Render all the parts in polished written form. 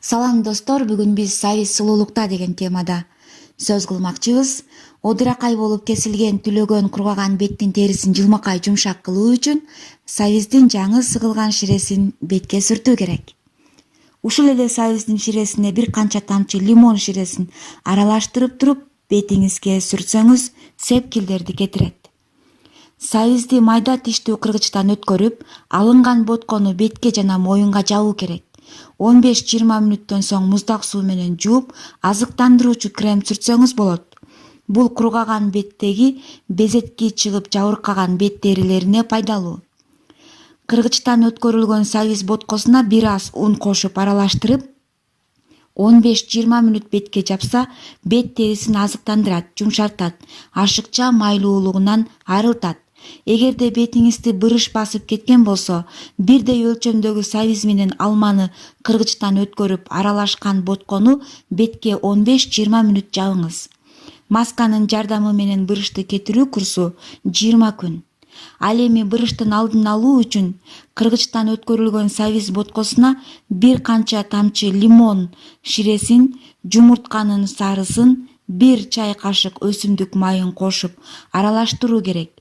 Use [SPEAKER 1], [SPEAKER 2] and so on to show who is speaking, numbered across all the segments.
[SPEAKER 1] Салам достор, бүгүн биз Сабиз сулуулукта деген темада сөз кылмакчыбыз. Одуракай болуп кесилген, түлөгөн, кургаган беттин терисин жылмакай жумшак кылуу үчүн сабиздин жаңы сыгылган ширесин бетке сүртүү керек. Ушул эле сабиздин ширесине бир канча тамчы лимон ширесин аралаштырып туруп, бетиңизге сүртсөңүз сепкилдерди кетирет. Сабизди майда тиштүү кыргычтан өткөрүп, алынган боткону бетке жана моюнга жабуу керек. 15-20 мүнөттөн соң муздак суу менен жууп, азыктандыруучу крем сүртсөңүз болот. Бул кургаган беттеги безетки чыгып жабыркаган бет терилерине пайдалуу. Кыргычтан өткөрүлгөн сабиз боткосуна бир аз ун кошуп аралаштырып, 15-20 мүнөт бетке жапса, бет терисин азыктандырат, жумшартат, ашыкча майлуулугунан арылтат. Эгерде бетиңизди бырыш басып кеткен болсо, бирдей өлчөмдөгү сабиз менен алманы кыргычтан өткөрүп аралашкан боткону бетке 15-20 мүнөт жабыңыз. Масканын жардамы менен бырышты кетирүү курсу 20 күн. Ал эми бырыштын алдын алуу үчүн кыргычтан өткөрүлгөн сабиз боткосуна бир канча тамчы лимон ширесин, жумуртканын сарысын, 1 чай кашык өсүмдүк майын кошуп аралаштыруу керек.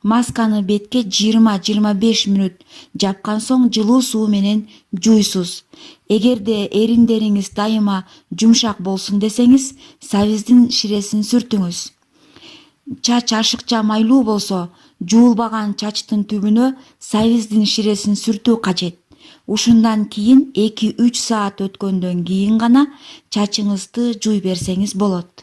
[SPEAKER 1] Масканы бетке 20-25 мүнөт жапкан соң жылуу суу менен жуйсуз. Эгерде эриндериңиз дайыма жумшак болсун десеңиз, сабиздин ширесин сүртүңүз. Чач ашыкча майлуу болсо, жуулбаган чачтын түбүнө сабиздин ширесин сүртүү кажет. Ушундан кийин 2-3 саат өткөндөн кийин гана чачыңызды жуй берсеңиз болот.